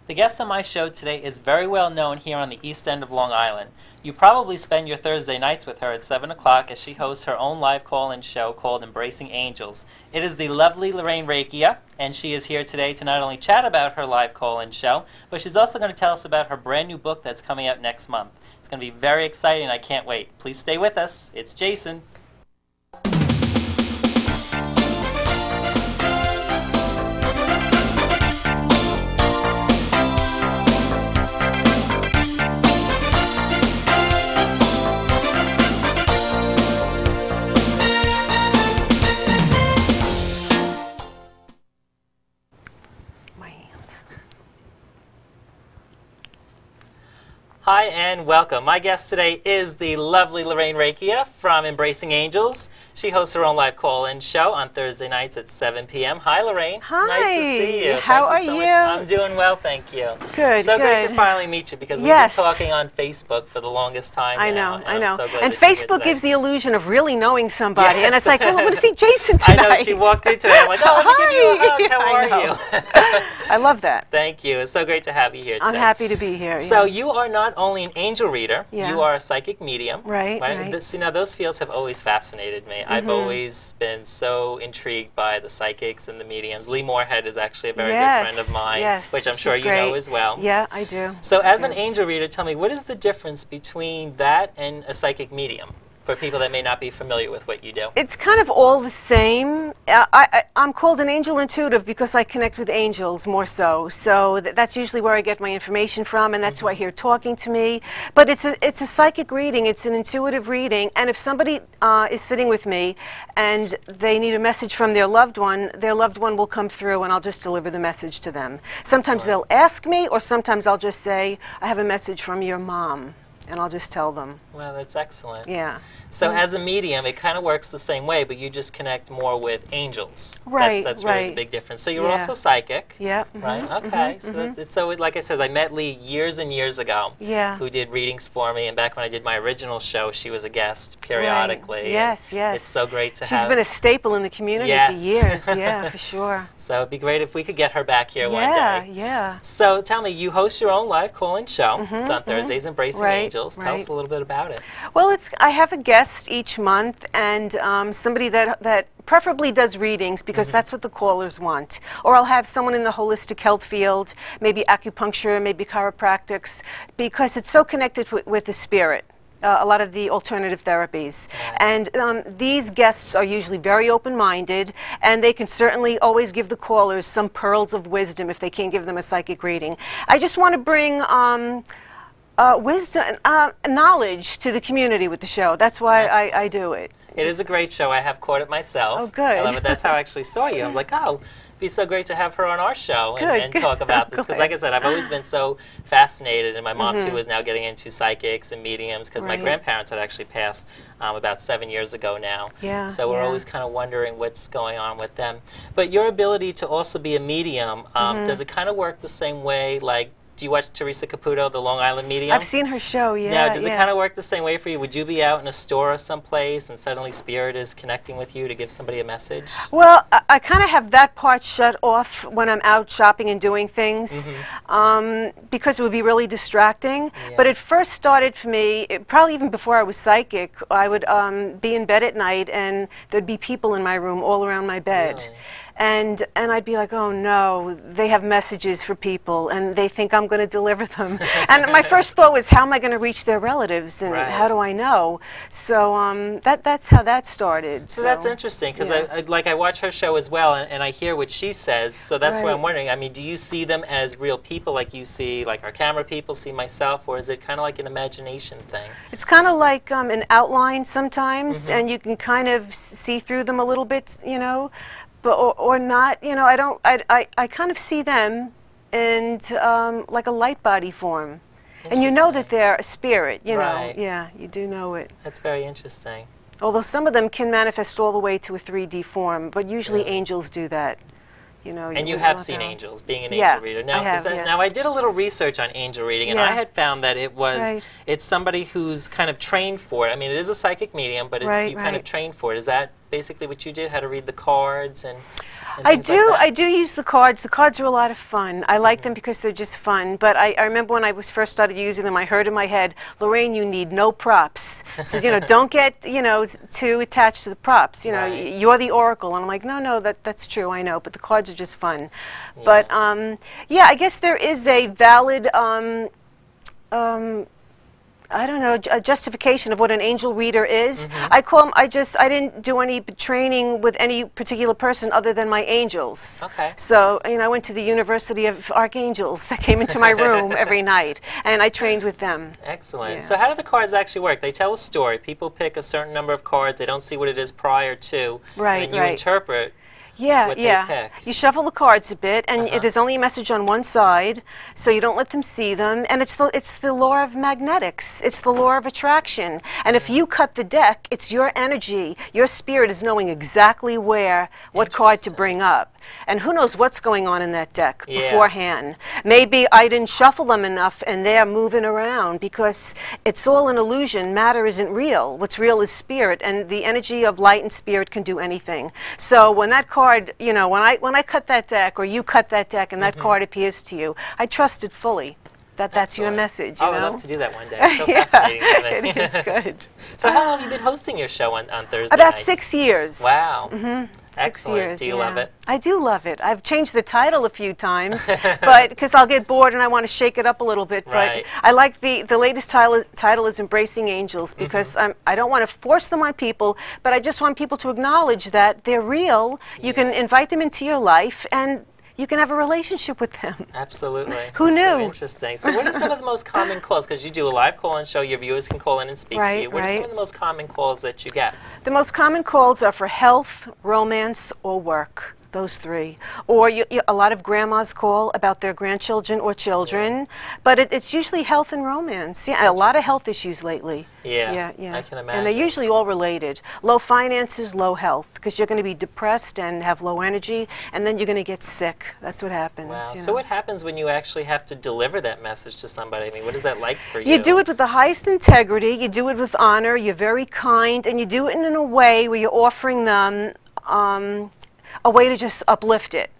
The guest on my show today is very well known here on the East End of Long Island. You probably spend your Thursday nights with her at 7 o'clock as she hosts her own live call-in show called Embracing Angels. It is the lovely Lorraine Recchia, and she is here today to not only chat about her live call-in show, but she's also going to tell us about her brand new book that's coming out next month. It's going to be very exciting, and I can't wait. Please stay with us. It's Jason. Hi and welcome. My guest today is the lovely Lorraine Recchia from Embracing Angels. She hosts her own live call-in show on Thursday nights at 7 p.m. Hi, Lorraine. Hi. Nice to see you. How are you? I'm doing well, thank you. Good, So good. great to finally meet you because we've been talking on Facebook for the longest time I now. know, I know. So and Facebook gives the illusion of really knowing somebody. Yes. And it's like, oh, I want to see Jason tonight. I know, she walked in today. I'm like, oh, let me give you a hug. How are you? I love that. Thank you. It's so great to have you here today. I'm happy to be here. So you are not only an angel reader, Yeah. you are a psychic medium. Right. See, now those fields have always fascinated me. I've always been so intrigued by the psychics and the mediums. Lee Moorhead is actually a very good friend of mine, which I'm sure you know as well. Yeah, I do. So as an angel reader, tell me, what is the difference between that and a psychic medium? For people that may not be familiar with what you do. It's kind of all the same. I'm called an angel intuitive because I connect with angels more so. So that's usually where I get my information from, and that's who I hear talking to me. But it's a psychic reading. It's an intuitive reading. And if somebody is sitting with me and they need a message from their loved one will come through, and I'll just deliver the message to them. Sometimes they'll ask me, or sometimes I'll just say, I have a message from your mom. And I'll just tell them. Well, that's excellent. Yeah. So as a medium, it kind of works the same way, but you just connect more with angels. Right, That's really the big difference. So you're also psychic. Yeah. Right? Okay. So like I said, I met Lee years and years ago. Yeah. Who did readings for me, and back when I did my original show, she was a guest periodically. Right. Yes, yes. It's so great to have. She's been a staple in the community for years. Yeah, for sure. So it'd be great if we could get her back here one day. Yeah, yeah. So tell me, you host your own live call-in show. It's on Thursdays, Embracing Angels. Tell us a little bit about it. Well, I have a guest each month, and somebody that preferably does readings, because that's what the callers want. Or I'll have someone in the holistic health field, maybe acupuncture, maybe chiropractics, because it's so connected with the spirit. A lot of the alternative therapies. And these guests are usually very open-minded, and they can certainly always give the callers some pearls of wisdom if they can't give them a psychic reading. I just want to bring wisdom, knowledge to the community with the show. That's why I do it. It is a great show. I have caught it myself. Oh, good. I love it. That's how I actually saw you. I was like, oh, it'd be so great to have her on our show and talk about this. Because like I said, I've always been so fascinated, and my mom, too, is now getting into psychics and mediums, because my grandparents had actually passed about 7 years ago now. Yeah, so we're always kind of wondering what's going on with them. But your ability to also be a medium, does it kind of work the same way, like, do you watch Teresa Caputo, the Long Island Medium? I've seen her show, yeah. Now, does it kind of work the same way for you? Would you be out in a store or someplace and suddenly Spirit is connecting with you to give somebody a message? Well, I kind of have that part shut off when I'm out shopping and doing things, because it would be really distracting. Yeah. But it first started for me, probably even before I was psychic. I would be in bed at night, and there'd be people in my room all around my bed. Really? And I'd be like, oh no, they have messages for people, and they think I'm going to deliver them. And my first thought was, how am I going to reach their relatives, and how do I know? So that's how that started. So that's interesting, because I watch her show as well, and I hear what she says. So that's why I'm wondering. I mean, do you see them as real people, like you see, like our camera people see myself, or is it kind of like an imagination thing? It's kind of like an outline sometimes, and you can kind of see through them a little bit, you know. But or not, you know. I kind of see them in like a light body form, and you know that they're a spirit, you know. Yeah, you do know it. That's very interesting. Although some of them can manifest all the way to a 3D form, but usually angels do that. You know, and you have seen angels, being an angel reader. Now, now, I did a little research on angel reading, and I had found that it was it's somebody who's kind of trained for it. I mean, it is a psychic medium, but you kind of train for it. Is that basically what you did? How to read the cards and I things like that? I do use the cards. The cards are a lot of fun. I like them because they're just fun. But I remember when I was first started using them, I heard in my head, Lorraine, you need no props. So, you know, don't get, you know, too attached to the props. You know, Right. you're the oracle. And I'm like, no, that's true, I know. But the cards are just fun. Yeah. But, yeah, I guess there is a valid, I don't know, a justification of what an angel reader is. I call them, I didn't do any training with any particular person other than my angels. Okay. So, you know, I went to the University of Archangels that came into my room every night, and I trained with them. Excellent. Yeah. So how do the cards actually work? They tell a story. People pick a certain number of cards. They don't see what it is prior to. Right, and then you right. interpret Yeah, what they yeah. pick. You shuffle the cards a bit, and there's only a message on one side, so you don't let them see them. And it's the law of magnetics. It's the law of attraction. And if you cut the deck, it's your energy. Your spirit is knowing exactly what card to bring up. And who knows what's going on in that deck beforehand. Maybe I didn't shuffle them enough, and they're moving around because it's all an illusion. Matter isn't real. What's real is spirit, and the energy of light and spirit can do anything. So when that card, you know, when I cut that deck, or you cut that deck, and that card appears to you, I trust it fully. That's your message, you I know? would love to do that one day. It's so fascinating to me. It is good. So how long have you been hosting your show on Thursday About nights? 6 years. Wow. 6 Excellent. years. Do you love it? I do love it. I've changed the title a few times, but because I'll get bored and I want to shake it up a little bit. Right. But I like the latest title is Embracing Angels, because I don't want to force them on people, but I just want people to acknowledge that they're real. You can invite them into your life, and you can have a relationship with them. Absolutely. Who That's so knew? interesting. So what are some of the most common calls? Because you do a live call-in show, your viewers can call in and speak to you. What are some of the most common calls that you get? The most common calls are for health, romance, or work. Those three. Or a lot of grandmas call about their grandchildren or children, but it's usually health and romance. Yeah, a lot of health issues lately. Yeah, yeah. I can imagine. And they're usually all related. Low finances, low health, because you're going to be depressed and have low energy, and then you're going to get sick. That's what happens. Wow. You So know? what happens when you actually have to deliver that message to somebody? I mean, what is that like for you? You do it with the highest integrity, you do it with honor, you're very kind, and you do it in a way where you're offering them a way to just uplift it.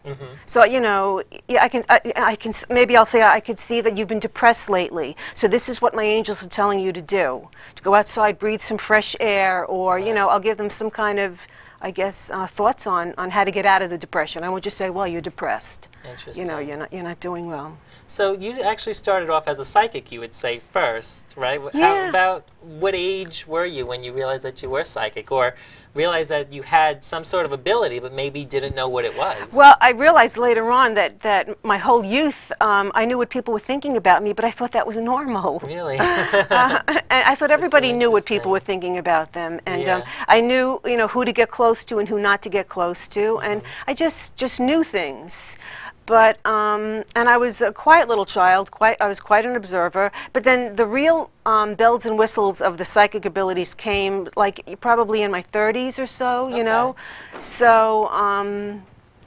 So, you know, yeah, I can, maybe I'll say I could see that you've been depressed lately. So this is what my angels are telling you to do. To go outside, breathe some fresh air, or, you know, I'll give them some kind of, I guess, thoughts on how to get out of the depression. I won't just say, well, you're depressed. Interesting. You know, you're not doing well. So you actually started off as a psychic, you would say, first, right? Yeah. How about what age were you when you realized that you were psychic, or realized that you had some sort of ability but maybe didn't know what it was? Well, I realized later on that my whole youth, I knew what people were thinking about me, but I thought that was normal. Really? And I thought everybody knew what people interesting. were thinking about them, and Yeah. I knew, you know, who to get close to and who not to get close to, and I just knew things. But and I was a quiet little child. I was quite an observer. But then the real bells and whistles of the psychic abilities came, like, probably in my 30s or so. You know, so.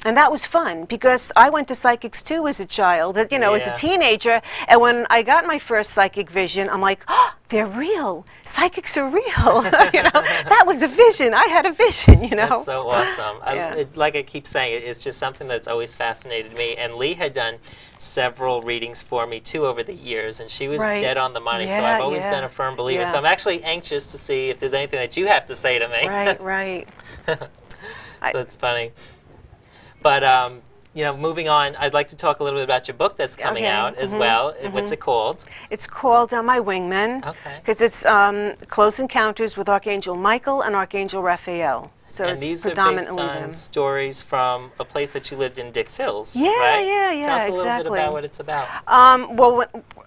And that was fun, because I went to psychics too as a child, you know, as a teenager. And when I got my first psychic vision, I'm like, oh, they're real. Psychics are real. You know, that was a vision. I had a vision, you know. That's so awesome. Yeah. Like I keep saying, it's just something that's always fascinated me. And Lee had done several readings for me too over the years, and she was dead on the money. So I've always been a firm believer. So I'm actually anxious to see if there's anything that you have to say to me. Right. So that's funny. But, you know, moving on, I'd like to talk a little bit about your book that's coming out as well. What's it called? It's called My Wingmen. Okay. Because it's Close Encounters with Archangel Michael and Archangel Raphael. So And it's these predominantly are based on them. stories from a place that you lived in, Dix Hills, Yeah, right? yeah, Tell us a little bit exactly. about what it's about. Well,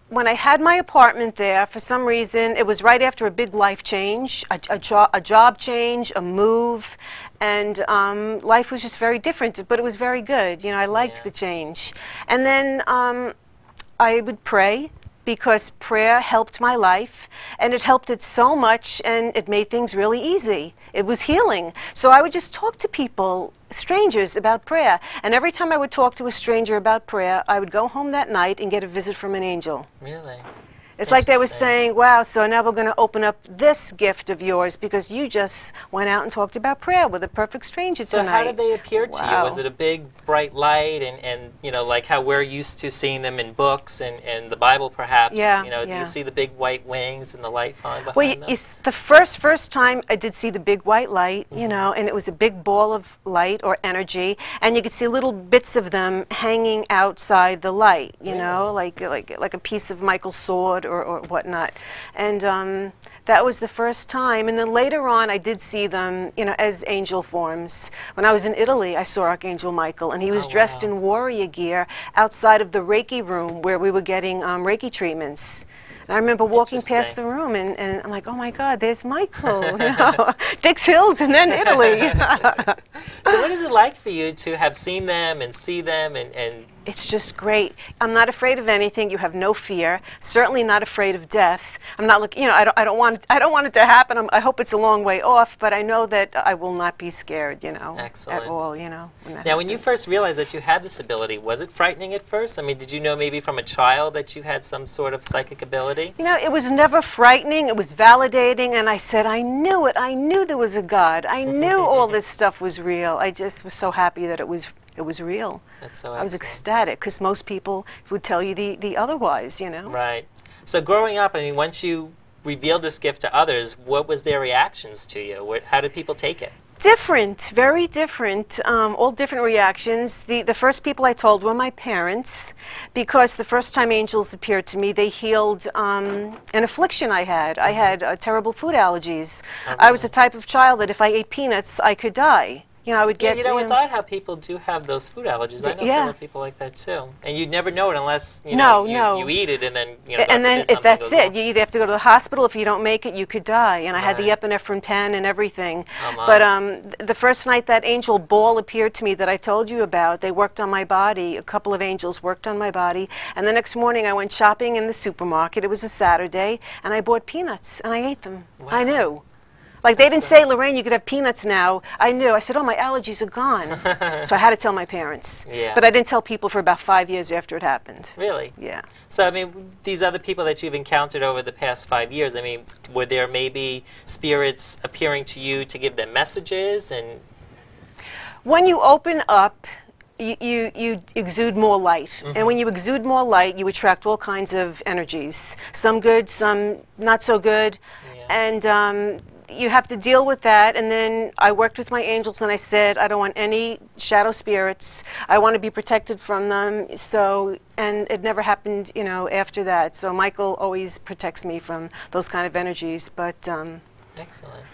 when I had my apartment there, for some reason, it was right after a big life change, a job change, a move, and life was just very different, but it was very good. You know, I liked the change. And then I would pray, because prayer helped my life, and it helped it so much, and it made things really easy. It was healing. So I would just talk to people, strangers, about prayer. And every time I would talk to a stranger about prayer, I would go home that night and get a visit from an angel. Really? It's like they were saying, wow, so now we're going to open up this gift of yours because you just went out and talked about prayer with a perfect stranger tonight. So how did they appear to you? Was it a big, bright light and you know, like how we're used to seeing them in books and the Bible perhaps? Yeah, you know, do you see the big white wings and the light falling behind them? Well, the first time I did see the big white light, you know, and it was a big ball of light or energy, and you could see little bits of them hanging outside the light, you know, like a piece of Michael's sword or whatnot. And that was the first time. And then later on, I did see them, you know, as angel forms. When I was in Italy, I saw Archangel Michael, and he was dressed in warrior gear outside of the Reiki room where we were getting Reiki treatments. And I remember walking past the room, and I'm like, oh my God, there's Michael, you know, Dix Hills and then Italy. So what is it like for you to have seen them and see them and It's just great. I'm not afraid of anything. You have no fear. Certainly not afraid of death. I'm not looking. You know, I don't want it to happen. I hope it's a long way off, but I know that I will not be scared. You know, Excellent. At all. You know. Now, when you first realized that you had this ability, was it frightening at first? I mean, did you know maybe from a child that you had some sort of psychic ability? You know, it was never frightening. It was validating, and I said, I knew it. I knew there was a God. I knew all this stuff was real. I just was so happy that it was real. That's so I was ecstatic because most people would tell you the otherwise, you know. Right. So growing up, I mean, once you revealed this gift to others, what was their reactions to you? How did people take it? Different, very different, all different reactions. The first people I told were my parents, because the first time angels appeared to me, they healed an affliction I had. I had terrible food allergies. Okay. I was the type of child that if I ate peanuts, I could die. You know, I would get. You know, it's odd how people do have those food allergies. I know several people like that too, and you'd never know it unless you you eat it, and then you know. And then if that's it, you either have to go to the hospital. If you don't make it, you could die. And I had the epinephrine pen and everything. But the first night that angel ball appeared to me that I told you about, they worked on my body. A couple of angels worked on my body, and the next morning I went shopping in the supermarket. It was a Saturday, and I bought peanuts and I ate them. Wow. I knew. Like, they didn't say, Lorraine, you could have peanuts now. I knew. I said, oh, my allergies are gone. So I had to tell my parents. Yeah. But I didn't tell people for about 5 years after it happened. Really? Yeah. So, I mean, these other people that you've encountered over the past 5 years, I mean, were there maybe spirits appearing to you to give them messages? And when you open up, you exude more light. And when you exude more light, you attract all kinds of energies. Some good, some not so good. And you have to deal with that. And then I worked with my angels and I said, I don't want any shadow spirits. I want to be protected from them. So, and it never happened, you know, after that. So Michael always protects me from those kind of energies. But excellent.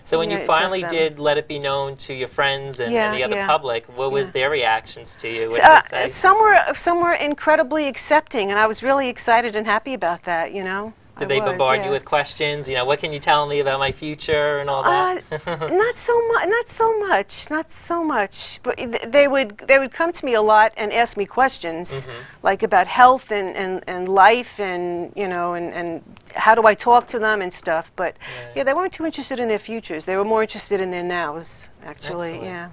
So when you finally did let it be known to your friends and the other public, what was their reactions to you? What did they say? Some were incredibly accepting, and I was really excited and happy about that, you know. Did they bombard you with questions? You know, what can you tell me about my future and all that? Not so much. But they would come to me a lot and ask me questions, like about health and life and you know and how do I talk to them and stuff. But yeah, they weren't too interested in their futures. They were more interested in their nows, actually. Excellent. Yeah.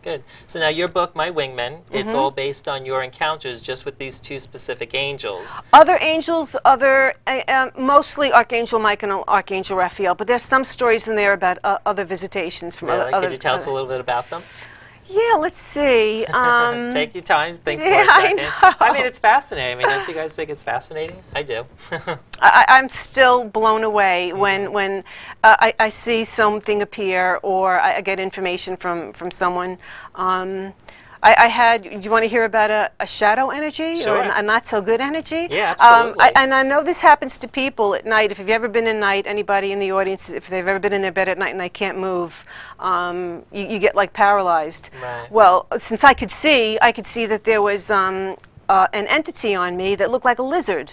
Good. So now your book, My Wingmen, it's all based on your encounters just with these two specific angels. Other angels, mostly Archangel Michael and Archangel Raphael, but there's some stories in there about other visitations from other. Could you tell us a little bit about them? Yeah, let's see. Take your time, think for a second. I mean, it's fascinating. I mean, don't you guys think it's fascinating? I do. I'm still blown away when I see something appear or I get information from someone. I had, do you want to hear about a shadow energy or a not so good energy? Yeah, absolutely. And I know this happens to people at night. If you've ever been in night, anybody in the audience, if they've ever been in their bed at night and they can't move, you get like paralyzed. Right. Well, since I could see that there was an entity on me that looked like a lizard.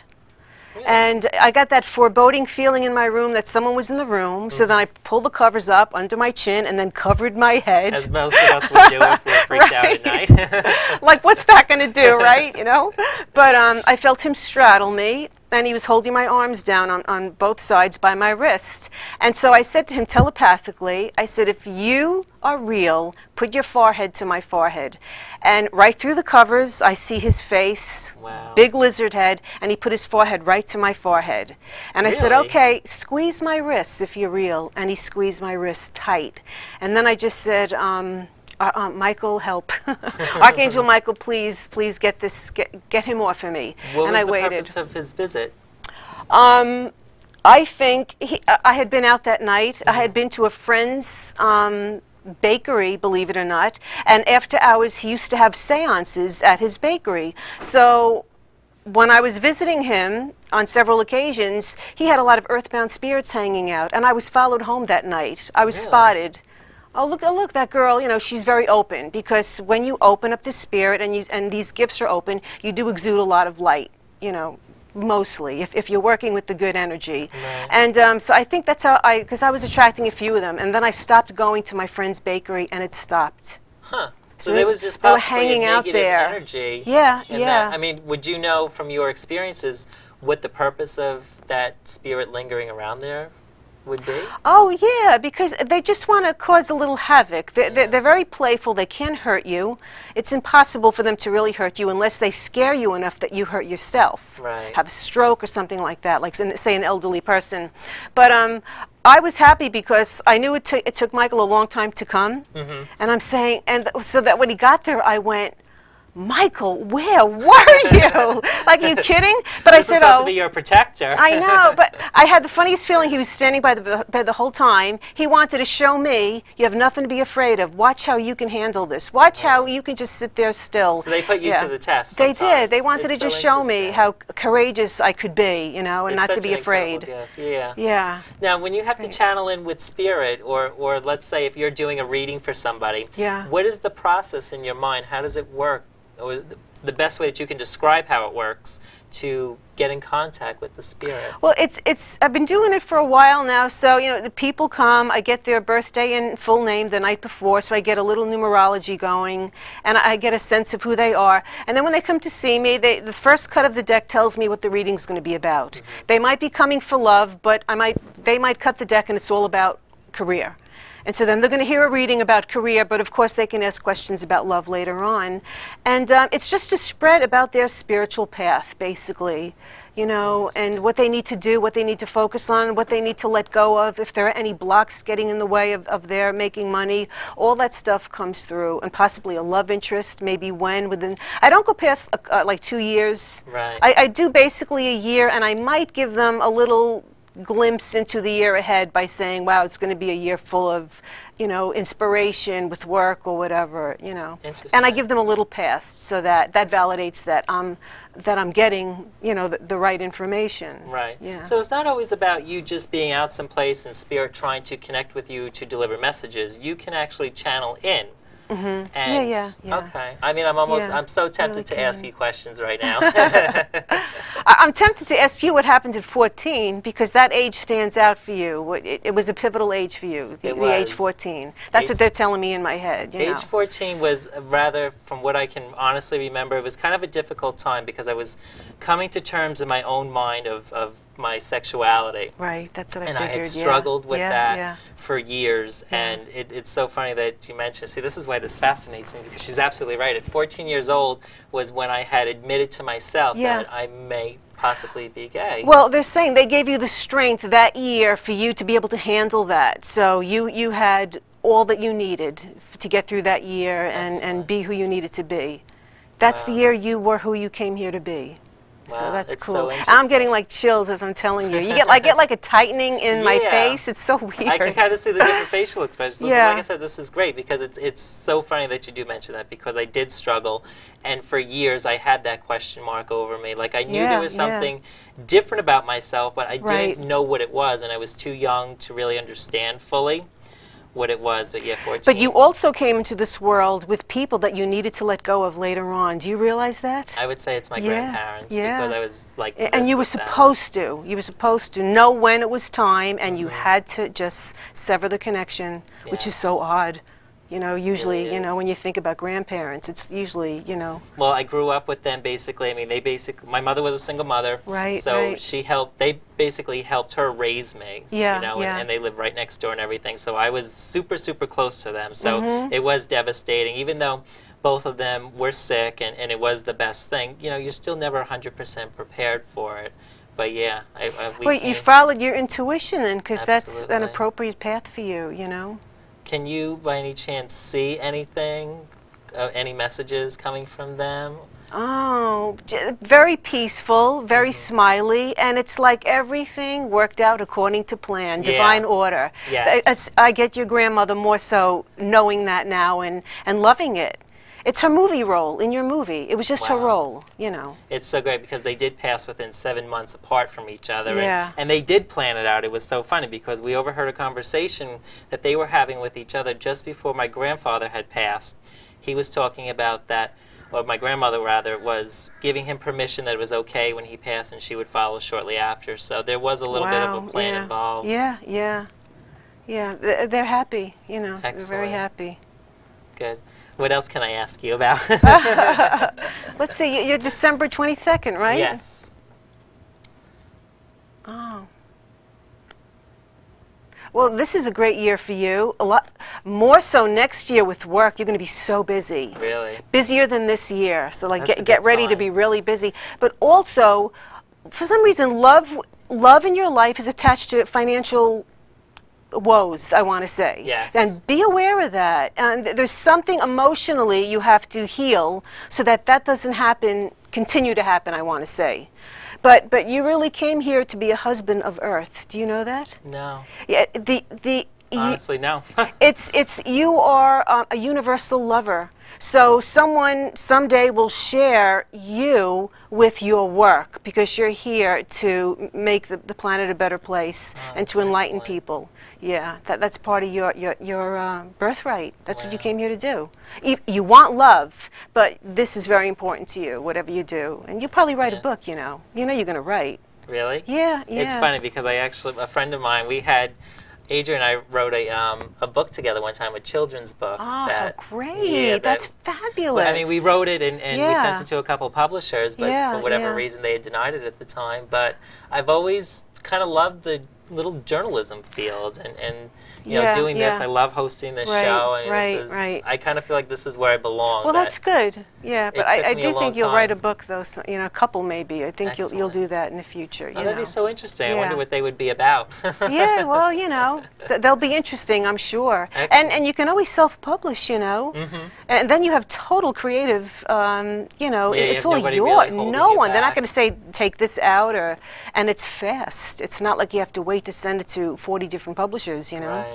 Really? And I got that foreboding feeling in my room that someone was in the room, so then I pulled the covers up under my chin and then covered my head. As most of us would do if we're freaked out at night. Like, what's that going to do, right? You know? But I felt him straddle me, and he was holding my arms down on both sides by my wrist. And so I said to him telepathically, I said, if you are real, put your forehead to my forehead. And right through the covers, I see his face, wow. big lizard head, and he put his forehead right to my forehead. And I said, okay, squeeze my wrists if you're real. And he squeezed my wrist tight. And then I just said, Michael, help. Archangel Michael, please get him off of me. What was the waited. purpose of his visit? I think I had been out that night. I had been to a friend's bakery, believe it or not, and after hours he used to have seances at his bakery. So when I was visiting him on several occasions, he had a lot of earthbound spirits hanging out, and I was followed home that night. I was spotted. Oh, look, that girl, you know, she's very open, because when you open up to spirit and these gifts are open, you do exude a lot of light, you know, mostly, if you're working with the good energy. Right. And so I think that's how because I was attracting a few of them, and then I stopped going to my friend's bakery, and it stopped. Huh. So there was just they were possibly hanging a out negative there. energy. Yeah, in yeah. that. I mean, would you know from your experiences what the purpose of that spirit lingering around there would be? Oh, yeah, because they just want to cause a little havoc. They're very playful. They can hurt you. It's impossible for them to really hurt you unless they scare you enough that you hurt yourself. Right. Have a stroke or something like that, like, say, an elderly person. But I was happy because I knew it took Michael a long time to come. Mm-hmm. And I'm saying, and so that when he got there, I went, Michael, where were you? Like, are you kidding? But I said, supposed to be your protector. I know, but I had the funniest feeling. He was standing by the bed the whole time. He wanted to show me, you have nothing to be afraid of. Watch how you can handle this. Watch how you can just sit there still. So they put you to the test. They sometimes. did. They wanted to just show me how courageous I could be, you know, and not to be afraid. Yeah. Yeah. Now, when you have to channel in with spirit, or let's say if you're doing a reading for somebody, what is the process in your mind? How does it work? Or the best way that you can describe how it works to get in contact with the spirit? Well, I've been doing it for a while now, so, you know, the people come, I get their birthday and full name the night before, so I get a little numerology going, and I get a sense of who they are. And then when they come to see me, the first cut of the deck tells me what the reading's going to be about. Mm-hmm. They might be coming for love, but they might cut the deck and it's all about career. And so then they're going to hear a reading about career, but of course they can ask questions about love later on. And it's just a spread about their spiritual path, basically, you know, and what they need to do, what they need to focus on, what they need to let go of, if there are any blocks getting in the way of their making money. All that stuff comes through, and possibly a love interest, maybe within, I don't go past like 2 years. Right. I do basically a year, and I might give them a little glimpse into the year ahead by saying, wow, it's going to be a year full of, you know, inspiration with work or whatever, you know. And I give them a little past, so that validates that I'm getting, you know, the right information. Right. Yeah. So it's not always about you just being out someplace and spirit trying to connect with you to deliver messages. You can actually channel in. Mm-hmm. And yeah. Okay. I mean, I'm so tempted to ask you questions right now. I'm tempted to ask you what happened at 14, because that age stands out for you. It was a pivotal age for you, the age 14. That's what they're telling me in my head. You know. Age 14 was rather, from what I can honestly remember, it was kind of a difficult time because I was coming to terms in my own mind of my sexuality. Right, that's what I figured. And I had struggled with that for years, and it's so funny that you mentioned, see, this is why this fascinates me, because she's absolutely right. At 14 years old was when I had admitted to myself that I may possibly be gay. Well, they're saying they gave you the strength that year for you to be able to handle that. So you had all that you needed to get through that year and be who you needed to be. That's the year you were who you came here to be. Wow, so that's it's cool. so I'm getting like chills as I'm telling you. You get like a tightening in my face. It's so weird. I can kind of see the different facial expressions. Like I said, this is great because it's so funny that you do mention that, because I did struggle, and for years I had that question mark over me. Like I knew there was something different about myself, but I didn't know what it was, and I was too young to really understand fully what it was. But 14. But you also came into this world with people that you needed to let go of later on. Do you realize that? I would say it's my grandparents, because I was like, and you were supposed to. You were supposed to know when it was time, and you had to just sever the connection, which is so odd. You know, usually, Really you know, is. when you think about grandparents, it's usually, you know. Well, I grew up with them basically. I mean, my mother was a single mother. Right, So right. they basically helped her raise me, Yeah, you know, yeah. and they lived right next door and everything. So I was super, super close to them. So Mm-hmm. it was devastating, even though both of them were sick and it was the best thing. You know, you're still never 100% prepared for it. But yeah, we Well, you came, followed your intuition then, because that's an absolutely. appropriate path for you, you know. Can you, by any chance, see anything, any messages coming from them? Oh, very peaceful, very Hmm. smiley, and it's like everything worked out according to plan, divine Yeah. order. Yes. I get your grandmother more so knowing that now and loving it. It's her movie role in your movie. It was just her Wow. role, you know. It's so great because they did pass within 7 months apart from each other, Yeah. and they did plan it out. It was so funny because we overheard a conversation that they were having with each other just before my grandfather had passed. He was talking about that, or my grandmother rather, was giving him permission that it was okay when he passed and she would follow shortly after. So there was a little bit of a Wow, plan yeah. involved. Yeah, yeah. Yeah, they're happy, you know. They're very Excellent. happy. Good. What else can I ask you about? Let's see, you're December 22nd, right? Yes. Oh. Well, this is a great year for you. A lot more so next year with work. You're going to be so busy. Really? Busier than this year. So like That's a get good ready to sign. be really busy. But also, for some reason, love in your life is attached to financial woes, I want to say. Yes. And be aware of that. And there's something emotionally you have to heal so that that doesn't happen, continue to happen, I want to say. But you really came here to be a husband of earth. Do you know that? No. Yeah, Honestly, no. it's you are a universal lover. So someone someday will share you with your work because you're here to make the planet a better place and that's to enlighten excellent. people. Yeah, that's part of your birthright. That's what you Wow. came here to do. You want love, but this is very important to you, whatever you do. And you probably write a Yeah. book, you know. You know you're going to write. Really? Yeah, yeah. It's funny because a friend of mine, Adrian and I wrote a book together one time, a children's book. Oh, how that, great. Yeah, That's fabulous. I mean, we wrote it and we Yeah. sent it to a couple of publishers, but Yeah, for whatever yeah. reason they had denied it at the time. But I've always kind of loved the little journalism field and you know, Yeah, doing this. yeah. I love hosting this Right, show. I mean, right, right. I kind of feel like this is where I belong. Well, that that's good. Yeah, but it took I me a do long think you'll write a time. book, though. So, you know, a couple maybe. I think you'll Excellent. do that in the future. Oh, You that'd be know. so interesting. I Yeah. wonder what they would be about. Yeah, well, you know, they'll be interesting, I'm sure. Excellent. And you can always self-publish, you know. Mhm. And then you have total creative, you know, Yeah, you it's have all nobody yours. really holding No you one. They're not back. going to say, take this out, and it's fast. It's not like you have to wait to send it to 40 different publishers, you know. Right.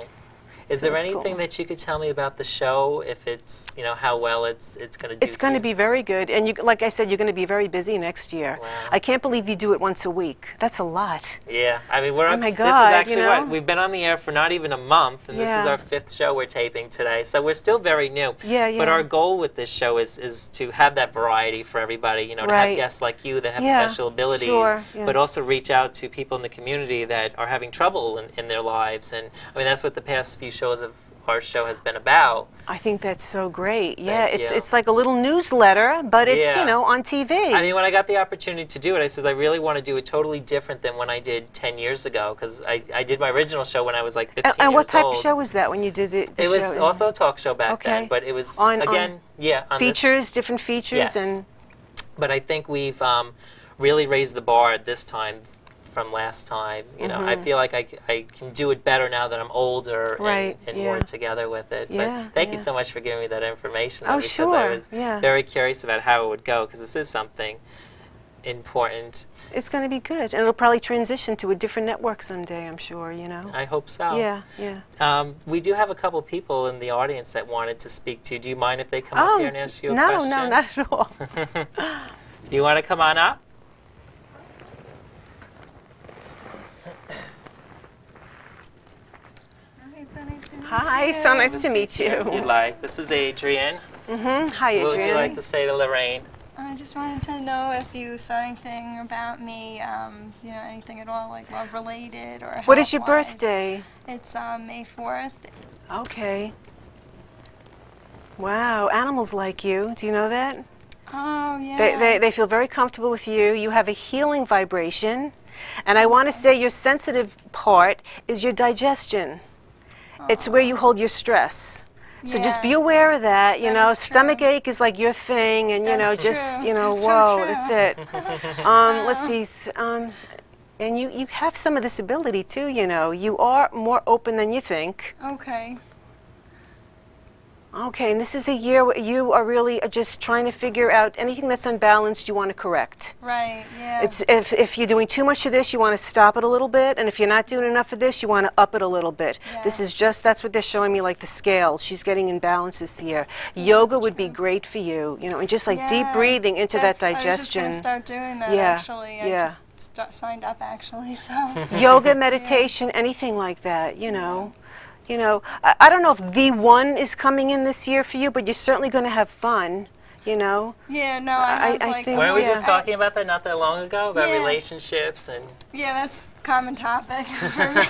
Is So there that's anything cool. that you could tell me about the show? If it's, you know, how well it's going to do? It's going to be very good. And you, like I said, you're going to be very busy next year. Wow. I can't believe you do it once a week. That's a lot. Yeah, I mean, we're Oh on, my this God, is actually you know? what we've been on the air for not even a month, and this is Yeah. our 5th show we're taping today, so we're still very new. Yeah, But yeah. our goal with this show is to have that variety for everybody. You know, to have Right. guests like you that have Yeah, special abilities, sure, yeah. but also reach out to people in the community that are having trouble in their lives. And I mean, that's what the past few shows of our show has been about. I think that's so great. Yeah, Thank you. it's like a little newsletter, but it's, Yeah. you know, on TV. I mean, when I got the opportunity to do it, I says I really want to do it totally different than when I did 10 years ago, because I did my original show when I was like 15 and years what type old. of show was that when you did the It show? was also a talk show back Okay. then, but it was, On again, yeah. On this- features, different features, Yes. and but I think we've really raised the bar this time from last time. You know, I Mhm. feel like I can do it better now that I'm older Right, and yeah. more together with it. Yeah, But thank you yeah. so much for giving me that information. Oh, because sure, I was yeah. very curious about how it would go, because this is something important. it's going to be good. And it'll probably transition to a different network someday, I'm sure, you know. I hope so. Yeah, yeah. We do have a couple people in the audience that wanted to speak to you. Do you mind if they come up here and ask you a no, question? no, not at all. Do you want to come on up? Hi, so nice to meet If you'd you. like. This is Adrian. Hi, What would you Adrian. like to say to Lorraine? I just wanted to know if you saw anything about me, you know, anything at all, like love related or What is your health-wise. birthday? It's May 4th. Okay. Wow, animals like you. Do you know that? Oh, yeah. They feel very comfortable with you. You have a healing vibration. And I want to say your sensitive part is your digestion. It's where you hold your stress. So just be aware of that, you know. Stomach ache is like your thing, and, you know, just, you know, whoa, that's it. Let's see. And you have some of this ability, too, you know. You are more open than you think. Okay. Okay, and this is a year where you are really just trying to figure out anything that's unbalanced you want to correct. Right, yeah. It's if you're doing too much of this, you want to stop it a little bit, and if you're not doing enough of this, you want to up it a little bit. Yeah. This is just, that's what they're showing me, like the scale. She's getting in balance this year. Yoga would be great for you, you know, and just like deep breathing into that digestion. I was just going to start doing that, actually. I just signed up, actually, so. Yoga, meditation, anything like that, you know. You know, I don't know if the one is coming in this year for you, but you're certainly going to have fun, you know. Yeah, no, I think. Weren't we just talking about that not that long ago, about relationships and... Yeah, that's a common topic for me.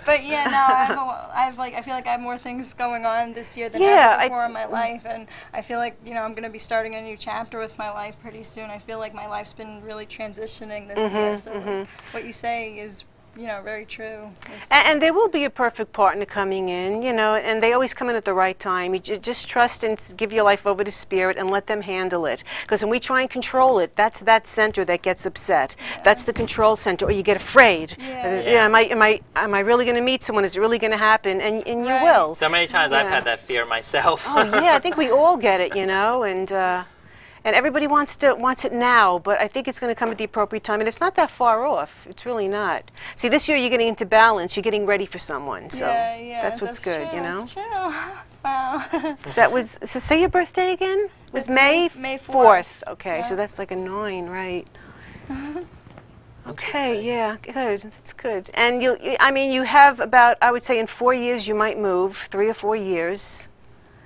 But yeah, no, I feel like I have more things going on this year than ever before in my life, and I feel like, you know, I'm going to be starting a new chapter with my life pretty soon. I feel like my life's been really transitioning this year, so like, what you say is, you know, very true. And there will be a perfect partner coming in, you know, and they always come in at the right time. You just trust and give your life over to Spirit and let them handle it. Because when we try and control it, that's that center that gets upset. That's the control center, or you get afraid. You know, am I really going to meet someone? Is it really going to happen? And you will. So many times I've had that fear myself. Oh yeah, I think we all get it, you know, and everybody wants it now, but I think it's going to come at the appropriate time, and it's not that far off. It's really not. See, this year you're getting into balance. You're getting ready for someone, so that's what's good, you know. That's true. Wow. So that was. So say your birthday again. It was May 4th. Okay, so that's like a 9, right? Okay, yeah, good. That's good. And I mean, you have about, I would say, in 4 years you might move, 3 or 4 years.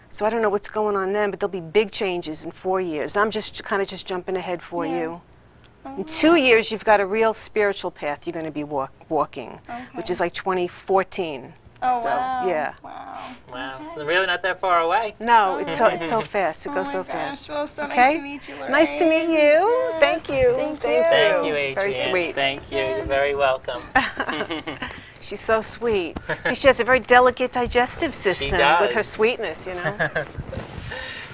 So I don't know what's going on then, but there'll be big changes in 4 years. I'm just kind of jumping ahead for you. In 2 years, you've got a real spiritual path you're going to be walking, which is like 2014. Oh, so, wow. Yeah. Wow. So really not that far away. No, it's so fast. It goes so fast. Well, so nice to meet you, Lorraine. Nice to meet you. Yeah. Thank you. Thank Thank you, Adrienne. Very sweet. Thank you. You're very welcome. She's so sweet. See, she has a very delicate digestive system with her sweetness, you know.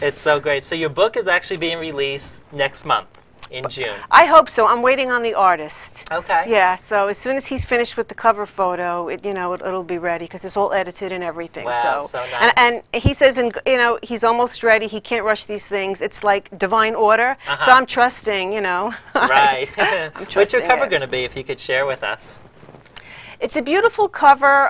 It's so great. So your book is actually being released next month in June. I hope so. I'm waiting on the artist. Okay. Yeah, so as soon as he's finished with the cover photo, it'll be ready because it's all edited and everything. Wow, so nice. And he says, you know, he's almost ready. He can't rush these things. It's like divine order. So I'm trusting, you know. Right. I'm trusting What's your cover going to be, if you could share with us? It's a beautiful cover